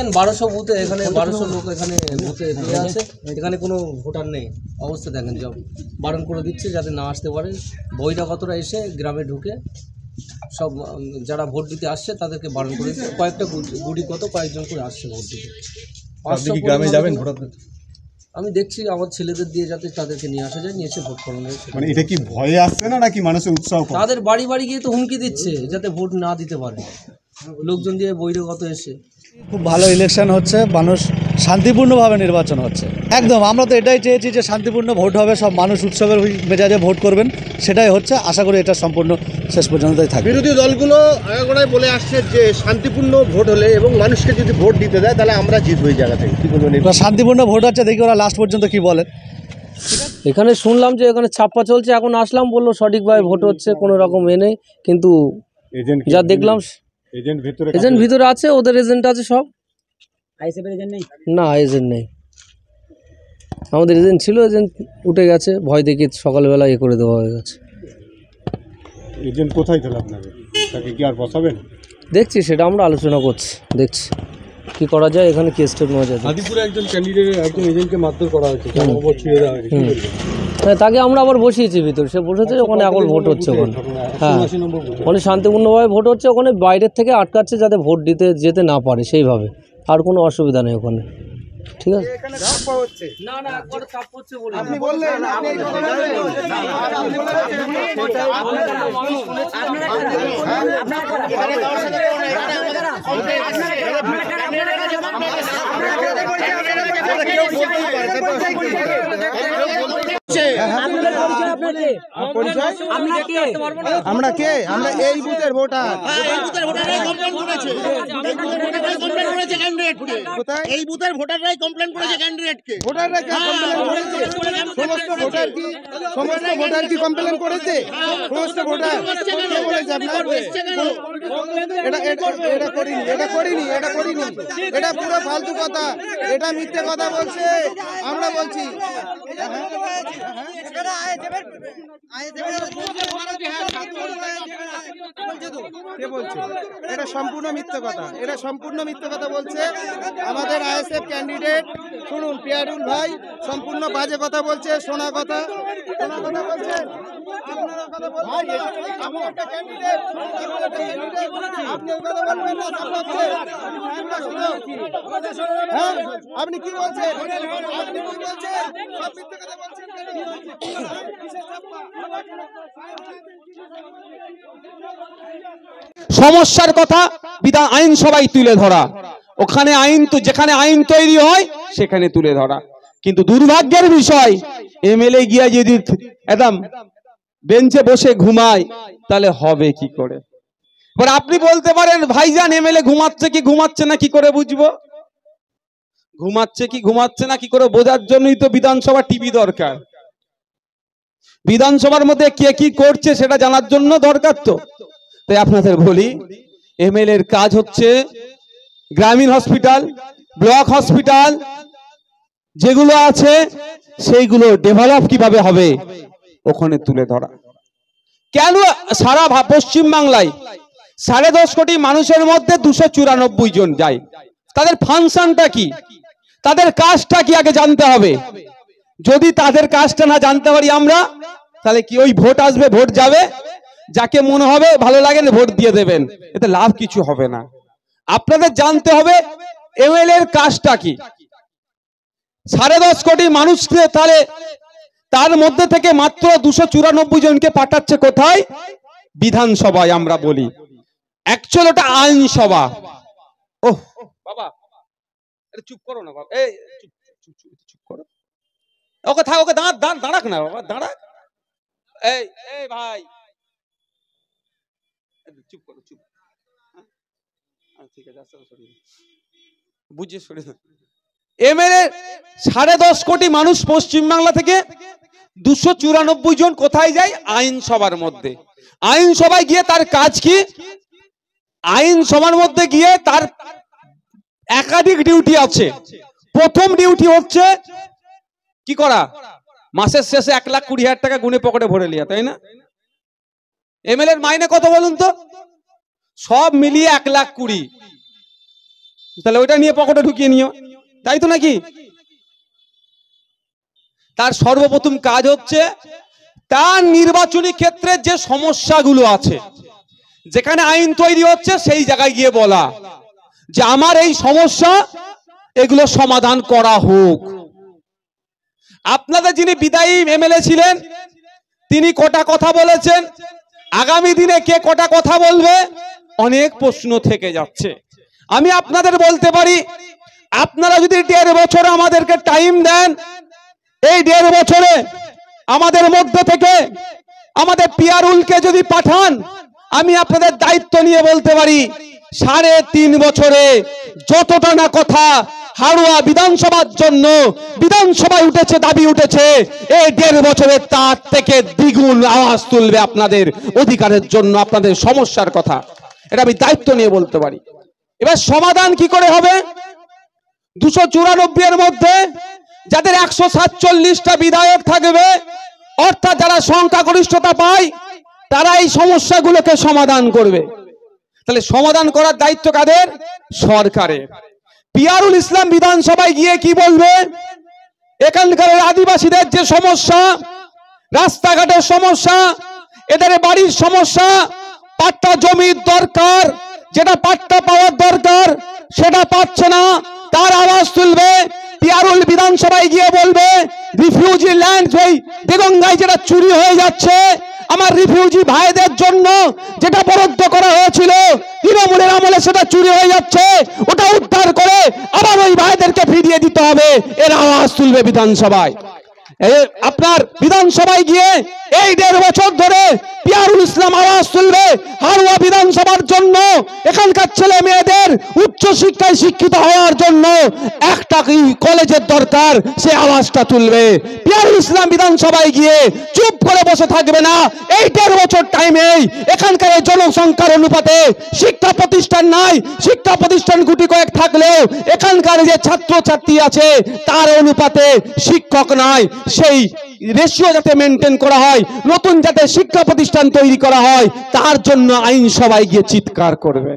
দেখেন 1200 বুথে, এখানে 1200 লোক এখানে বুথে দিয়ে আছে, এখানে কোনো ভোটার নেই। অবস্থা দেখেন, সব বারণ করে দিচ্ছে যাতে না আসতে পারে। বহিরাগতরা এসে গ্রামে ঢুকে সব যারা ভোট দিতে আসছে তাদেরকে বারণ করে দিচ্ছে। কয়েকটা গুটিগত কয়েকজন করে আসছে ভোট দিতে। গ্রামে যাবেন ভোটারদের? আমি দেখছি আমার ছেলেদের দিয়ে যাতে তাদেরকে নিয়ে আসা যায়, নিয়ে এসে ভোট করানো যায়। মানে এটা কি ভয়ে আসছে না নাকি মানুষের উৎসাহ? তাদের বাড়ি বাড়ি গিয়ে তো হুমকি দিচ্ছে যাতে ভোট না দিতে পারে, লোকজন দিয়ে বহিরাগত এসে। খুব ভালো ইলেকশন হচ্ছে, মানুষ শান্তিপূর্ণভাবে নির্বাচন হচ্ছে। একদম, আমরা তো এটাই চেয়েছি যে শান্তিপূর্ণ ভোট হবে, সব মানুষ উৎসবের মেজাজে ভোট করবেন, সেটাই হচ্ছে। আশা করি এটা সম্পূর্ণ শেষ পর্যন্তই থাকবে। বিরোধী দলগুলো আগাগোড়ায় বলে আসছে যে শান্তিপূর্ণ ভোট হলে এবং মানুষকে যদি ভোট দিতে দেয় তাহলে আমরা জিতবো এই জায়গা থেকে। কি বলবেন? শান্তিপূর্ণ ভোট হচ্ছে, দেখি ওরা লাস্ট পর্যন্ত কি বলে। এখানে শুনলাম যে এখানে ছাপ্পা চলছে, এখন আসলাম, বললো সঠিকভাবে ভোট হচ্ছে, কোনো রকম নেই। কিন্তু যা দেখলাম এজেন্ট ভিতরে আছে, ওদের এজেন্ট আছে সব। না, এজেন্ট নেই। আমাদের এজেন্ট ছিল, এজেন্ট উঠে গেছে, ভয় দেখে সকালবেলা করে দেওয়া হয়ে গেছে। এজেন্ট কোথায় ছিল আপনাদের? তাকে কি আর বসাবেন? দেখছি, সেটা আমরা আলোচনা করছি, দেখছি কি করা যায়, এখানে কি স্টেপ নেওয়া যায়। আদিপুরে একজন ক্যান্ডিডেট একজন এজেন্টকে মারধর করা হয়েছে, হ্যাঁ, তাকে আমরা আবার বসিয়েছি ভিতরে, সে বসেছে ওখানে, এখন ভোট হচ্ছে ওখানে। হ্যাঁ, ওখানে শান্তিপূর্ণভাবে ভোট হচ্ছে, ওখানে বাইরের থেকে আটকাচ্ছে যাতে ভোট দিতে যেতে না পারে সেইভাবে, আর কোনো অসুবিধা নেই ওখানে। ঠিক আছে, আমরা কে? আমরা এই বুথের ভোটার। এই বুথের ভোটাররাই কমপ্লেন করেছে ক্যান্ডিডেটকে। ভোটাররা কমপ্লেন করেছে? সমস্ত ভোটার কি কমপ্লেন করেছে? সমস্ত ভোটার কে বলেছে আপনার? এটা করিনি। এটা পুরো ফালতু কথা, এটা মিথ্যে কথা বলছে। আমরা বলছি কে বলছে? এটা সম্পূর্ণ মিথ্যে কথা বলছে আমাদের আইএসএফ ক্যান্ডিডেট। শুনুন, পিয়ারুল ভাই সম্পূর্ণ বাজে কথা বলছে, শোনা কথা বলছে। আপনি কি বলছেন? সমস্যার কথা বিধান আইনসভায় তুলে ধরা, ওখানে যেখানে আইন তৈরি হয় সেখানে তুলে ধরা। কিন্তু দুর্ভাগ্যের বিষয়, এমএলএ গিয়া যদি একদম বেঞ্চে বসে ঘুমায় তাহলে হবে কি করে? এবার আপনি বলতে পারেন ভাইজান এমএলএ ঘুমাচ্ছে কি ঘুমাচ্ছে না কি করে বুঝবো? ঘুমাচ্ছে কি ঘুমাচ্ছে না কি করে বোঝার জন্যই তো বিধানসভা টিভি দরকার। বিধানসভার মধ্যে কে কি করছে সেটা জানার জন্য দরকার। তো তাই আপনাদের বলি, এমএলএ এর কাজ হচ্ছে গ্রামীণ হসপিটাল, ব্লক হসপিটাল যেগুলো আছে সেইগুলো ডেভেলপ কিভাবে হবে ওখানে তুলে ধরা। কেন সারা পশ্চিম বাংলায় 10.5 কোটি মানুষের মধ্যে 294 জন যায়? তাদের ফাংশনটা কি, তাদের কাজটা কি আগে জানতে হবে। যদি তাদের কাজটা না জানতে পারি আমরা, তাহলে কি ওই ভোট আসবে, ভোট যাবে, যাকে মনে হবে ভালো লাগে ভোট দিয়ে দেবেন, এতে লাভ কিছু হবে না। আপনাদের জানতে হবে এমএলএ এর কাজটা কি। 10.5 কোটি মানুষকে, তাহলে তার মধ্যে থেকে মাত্র 294 জনকে পাঠাচ্ছে কোথায়? বিধানসভায়। আমরা বলি অ্যাকচুয়ালি ওটা আইনসভা। ওহ বাবা, চুপ করো না বাবা, এই চুপ করো, ওকে থাক, ওকে দাঁড়াক না বাবা, দাঁড়াক। এই ভাই চুপ করো, চুপ। ঠিক আছে, বুঝে সরে। এমএলএ 10.5 কোটি মানুষ পশ্চিমবাংলা থেকে 294 জন কোথায় যায়? আইনসভার মধ্যে। আইনসভায় গিয়ে তার কাজ কি? আইনসভার মধ্যে গিয়ে তার একাধিক ডিউটি আছে। প্রথম ডিউটি হচ্ছে কি করা? মাসের শেষে 1,20,000 টাকা গুনে পকেটে ভরে লিয়া, তাই না? এমএলএ এর মাইনে কত বলুন তো? সব মিলিয়ে 1,20,000। তাহলে ওইটা নিয়ে পকেটে ঢুকিয়ে নিও, তাই তো নাকি? তার সর্বপ্রথম কাজ হচ্ছে তার নির্বাচনী ক্ষেত্রে যে সমস্যাগুলো আছে, যেখানে আইন তৈরি হচ্ছে সেই জায়গায় গিয়ে বলা যে আমার এই সমস্যা, এগুলো সমাধান করা হোক। আপনাদের যিনি বিদায়ী এমএলএ ছিলেন তিনি কটা কথা বলেছেন, আগামী দিনে কে কটা কথা বলবে, অনেক প্রশ্ন থেকে যাচ্ছে। আমি আপনাদের বলতে পারি, আপনারা যদি 1.5 বছর আমাদেরকে টাইম দেন, এই 1.5 বছরে আমাদের মধ্যে থেকে আমাদের পিয়ারুলকে যদি পাঠান, আমি আপনাদের দায়িত্ব নিয়ে বলতে পারি 3.5 বছরে যতটা না কথা হাড়ুয়া বিধানসভার জন্য বিধানসভায় উঠেছে, দাবি উঠেছে, এই 1.5 বছরে তার থেকে দ্বিগুণ আওয়াজ তুলবে আপনাদের অধিকারের জন্য, আপনাদের সমস্যার কথা। এটা আমি দায়িত্ব নিয়ে বলতে পারি। এবার সমাধান কি করে হবে? 294 এর মধ্যে যাদের 147টা বিধায়ক থাকবে, অর্থাৎ যারা সংখ্যাগরিষ্ঠতা পায়, তারা এই সমস্যাগুলোকে সমাধান করবে। তাহলে সমাধান করার দায়িত্ব কাদের? সরকারের। পিয়ারুল ইসলাম বিধানসভায় গিয়ে কি বলবে? এখানকার আদিবাসীদের যে সমস্যা, রাস্তাঘাটের সমস্যা, এদের বাড়ির সমস্যা, পাট্টা জমির দরকার, যেটা পাট্টা পাওয়ার দরকার সেটা পাচ্ছে না, তার আওয়াজ তুলবে। পিয়ারুল বিধানসভায় গিয়ে বলবে রিফিউজি ল্যান্ড, এই দেগঙ্গায় যেটা চুরি হয়ে যাচ্ছে, আমার রিফিউজি ভাইদের জন্য যেটা বরাদ্দ করা হয়েছিল তৃণমূলের আমলে সেটা চুরি হয়ে যাচ্ছে, ওটা উদ্ধার করে আবার ওই ভাইদেরকে ফিরিয়ে দিতে হবে, এর আওয়াজ তুলবে বিধানসভায়। আপনার বিধানসভায় গিয়ে এই 1.5 বছর ধরে পিয়ারুল ইসলাম আওয়াজ তুলবে হাড়ুয়া বিধানসভার জন্য, এখানকার ছেলে মেয়েদের উচ্চ শিক্ষায় শিক্ষিত হওয়ার জন্য একটা কলেজের দরকার, সে আওয়াজটা তুলবে। পিয়ারুল ইসলাম বিধানসভায় গিয়ে চুপ করে বসে থাকবে না। এই 1.5 বছর টাইমে এখানকার জনসংখ্যার অনুপাতে শিক্ষা প্রতিষ্ঠান নাই, শিক্ষা প্রতিষ্ঠান গুটি কয়েক থাকলেও এখানকার যে ছাত্রছাত্রী আছে তার অনুপাতে শিক্ষক নাই, সেই রেশিও যাতে মেনটেন করা হয়, নতুন যাতে শিক্ষা প্রতিষ্ঠান তৈরি করা হয়, তার জন্য আইনসভায় গিয়ে চিৎকার করবে,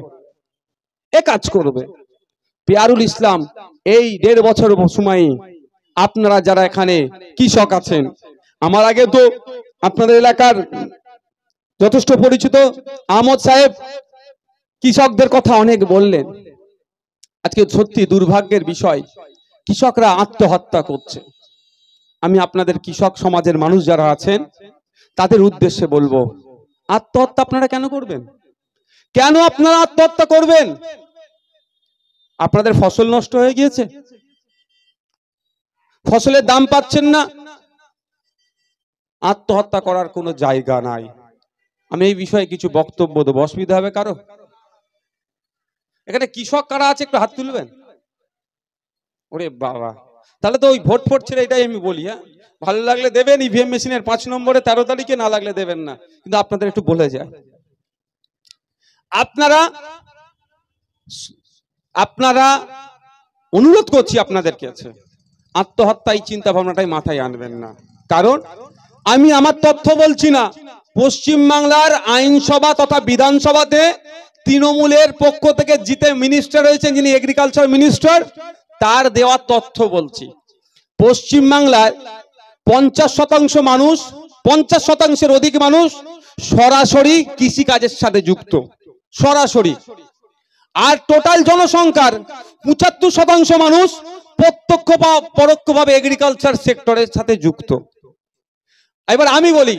এ কাজ করবে। পিয়ারুল ইসলাম এই 1.5 বছর সময় আপনারা যারা এখানে কৃষক আছেন, আমার আগে তো আপনাদের এলাকার যথেষ্ট পরিচিত আহমদ সাহেব কৃষকদের কথা অনেক বললেন। আজকে সত্যি দুর্ভাগ্যের বিষয়, কৃষকরা আত্মহত্যা করছে। আমি আপনাদের কৃষক সমাজের মানুষ যারা আছেন তাদের উদ্দেশ্যে বলবো, আত্মহত্যা আপনারা কেন করবেন? কেন আপনারা আত্মহত্যা করবেন? আপনাদের ফসল নষ্ট হয়ে গিয়েছে, ফসলের দাম পাচ্ছেন না, আত্মহত্যা করার কোনো জায়গা নাই। আমি এই বিষয়ে কিছু বক্তব্য দেবো, অসুবিধা হবে কারো? এখানে কৃষক কারা আছে একটু হাত তুলবেন। ওরে বাবা, তাহলে তো ওই ভোট ফোট ছেড়ে, এটাই আমি বলি, হ্যাঁ ভালো লাগলে দেবেন ইভিএম মেশিনের 5 নম্বরে 13 তারিখে, না লাগলে দেবেন না। কিন্তু আপনাদের একটু বলে যায়, আপনারা অনুরোধ করছি আপনাদেরকে, আত্মহত্যা এই চিন্তা ভাবনাটাই মাথায় আনবেন না। কারণ আমি আমার তথ্য বলছি না, পশ্চিমবাংলার আইনসভা তথা বিধানসভাতে তৃণমূলের পক্ষ থেকে জিতে মিনিস্টার হয়েছেন, যিনি এগ্রিকালচার মিনিস্টার, তার দেওয়া তথ্য বলছি। পশ্চিমবাংলার 50% মানুষ, 50%-এর অধিক মানুষ সরাসরি কৃষিকাজের সাথে যুক্ত, সরাসরি। আর টোটাল জনসংখ্যার 75% মানুষ প্রত্যক্ষ বা পরোক্ষভাবে এগ্রিকালচার সেক্টরের সাথে যুক্ত। এবার আমি বলি,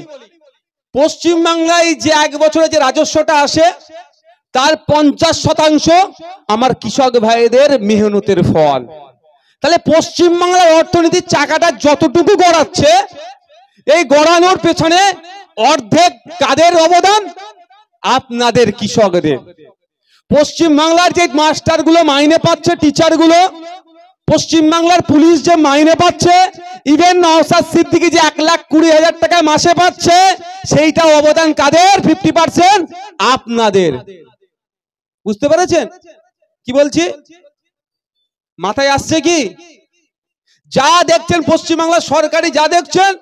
পশ্চিমবাংলায় যে 1 বছরে যে রাজস্বটা আসে তার 50% আমার কৃষক ভাইদের মেহনতের ফল। তাহলে পশ্চিমবাংলার অর্থনীতির চাকাটা যতটুকু গড়াচ্ছে, এই গড়ানোর পেছনে অর্ধেক কাদের অবদান? আপনাদের কৃষকদের। পশ্চিমবাংলার যে মাস্টারগুলো মাইনে পাচ্ছে, টিচারগুলো, পশ্চিমবাংলার পুলিশ যে মাইনে পাচ্ছে, ইভেন নওশাদ সিদ্দিকী যে 1,20,000 টাকা মাসে পাচ্ছে, সেইটা অবদান কাদের? 50% আপনাদের। বুঝতে পেরেছেন কি বলছি? মাথায় আসছে কি? যা দেখছেন পশ্চিমবাংলার সরকারি যা দেখছেন,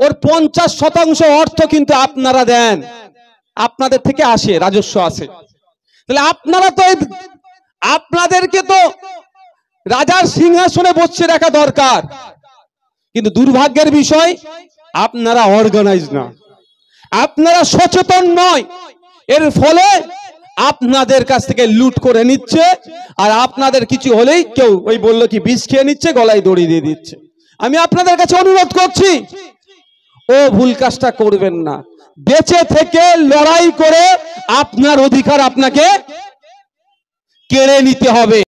ওর 50% অর্থ কিন্তু আপনারা দেন, আপনাদের থেকে আসে, রাজস্ব আসে। তাহলে আপনারা তো আপনাদেরকে তো রাজার সিংহাসনে বসে রাখা দরকার, কিন্তু দুর্ভাগ্যের বিষয় আপনারা অর্গানাইজ না, আপনারা সচেতন নয়। এর ফলে আপনাদের কাছ থেকে লুট করে নিচ্ছে, আর আপনাদের কিছু হলেই কেউ ওই বললো কি বিষ খেয়ে নিচ্ছে, গলায় দড়ি দিয়ে দিচ্ছে। আমি আপনাদের কাছে অনুরোধ করছি, ও ভুল কাজটা করবেন না। বেঁচে থেকে লড়াই করে আপনার অধিকার আপনাকে কেড়ে নিতে হবে।